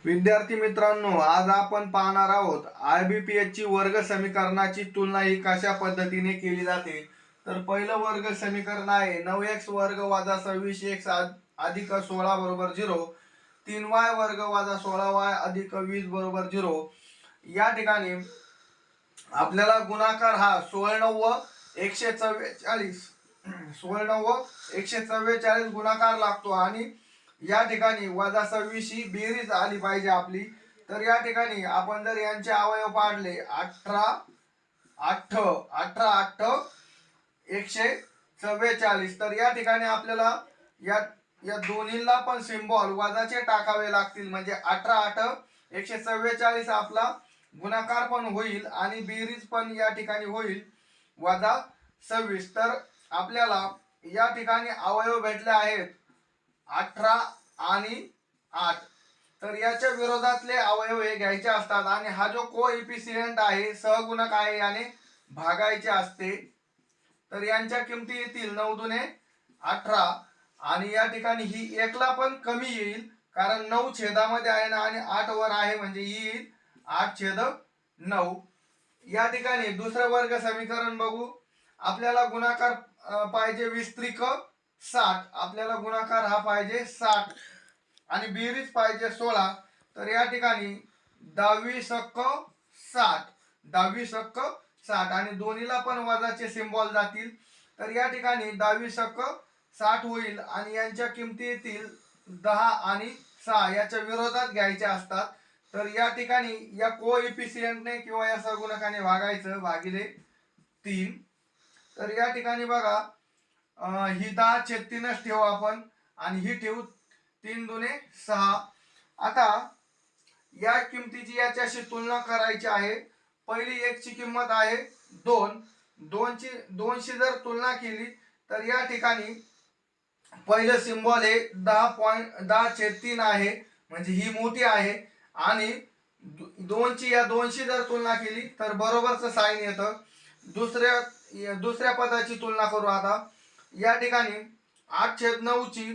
विद्यार्थी मित्रांनो, आज आपण पाहणार आहोत IBPS ची वर्ग समीकरणाची तुलना ही कशा पद्धतीने केली जाते। तर पहिलं वर्ग समीकरण आहे 9x वर्ग वजा 26x अधिक 16 बरोबर 0, 3y वर्ग वजा 16y अधिक 20 बरोबर 0। या ठिकाणी आपल्याला गुणाकार हा 16 व 144 16 व 144 गुणाकार लागतो आणि या ठिकाणी वजा 26 ही बेरीज आली पाहिजे आपली। तर या ठिकाणी आपण जर यांचे अवयव पाडले 18 8 18 8 144, तर या ठिकाणी आपल्याला या या दोन्हीला पण सिंबल वजाचे टाकावे लागतील, म्हणजे 18 8 144 आपला गुणाकार पण होईल आणि बेरीज पण या ठिकाणी होईल वजा 26। तर आपल्याला या ठिकाणी अवयव भेटले आहेत 18 आणि 8। तर याच्या विरोधातले अवयव हे घ्यायचे असतात आणि हा जो कोएफिशियंट आहे सहगुणक आहे याने भागायचे असते। तर यांच्या किमती येतील 9 दुने 18 आणि या ठिकाणी ही 1 ला पण कमी येईल कारण 9 छेदामध्ये आहे ना आणि 8 वर आहे, म्हणजे येईल 8/9। या ठिकाणी दुसरं वर्ग समीकरण बघू। आपल्याला गुणाकार पाहिजे 20 आपल्याला गुणाकार हा पाहिजे 60 आणि बेरीज पाहिजे 16। तर या ठिकाणी 10 आणि दोन्हीला पण वजाचे सिंबल जातील। तर या ठिकाणी 10 होईल आणि यांच्या किमती येतील 10 आणि 6 याच्या विरोधात घ्यायचे असतात। तर या ठिकाणी या कोएफिशियंटने किंवा या सहगुणकाने भागायचं भागिले 3। तर या ठिकाणी बघा ही 10/3 ठेवू आपण आणि ही ठेवू 3 दुने 6। आता या किमतीची याच्याशी तुलना करायची आहे। पहिली 1 ची किंमत आहे 2, 2 शी जर तुलना केली तर या ठिकाणी पहिलं सिंबल हे 10/3 आहे, म्हणजे ही मोठी आहे आणि 2 ची या 2 शी जर तुलना केली तर बरोबरचं साइन येतं। दुसऱ्या पदाची तुलना करू आता। या ठिकाणी 8/9 ची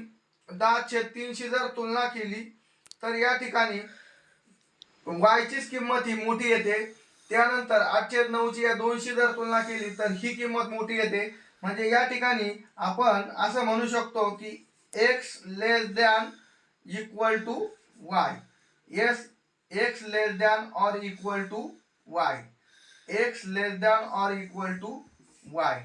10/3 शी जर तुलना केली तर या ठिकाणी y ची किंमत ही मोठी येते। त्यानंतर 8/9 ची या 2 शी जर तुलना केली तर ही किंमत मोठी येते, म्हणजे या ठिकाणी आपण असं म्हणू शकतो की x less than equal to y, x less than और equal to y, x less than और इक्वल टू y।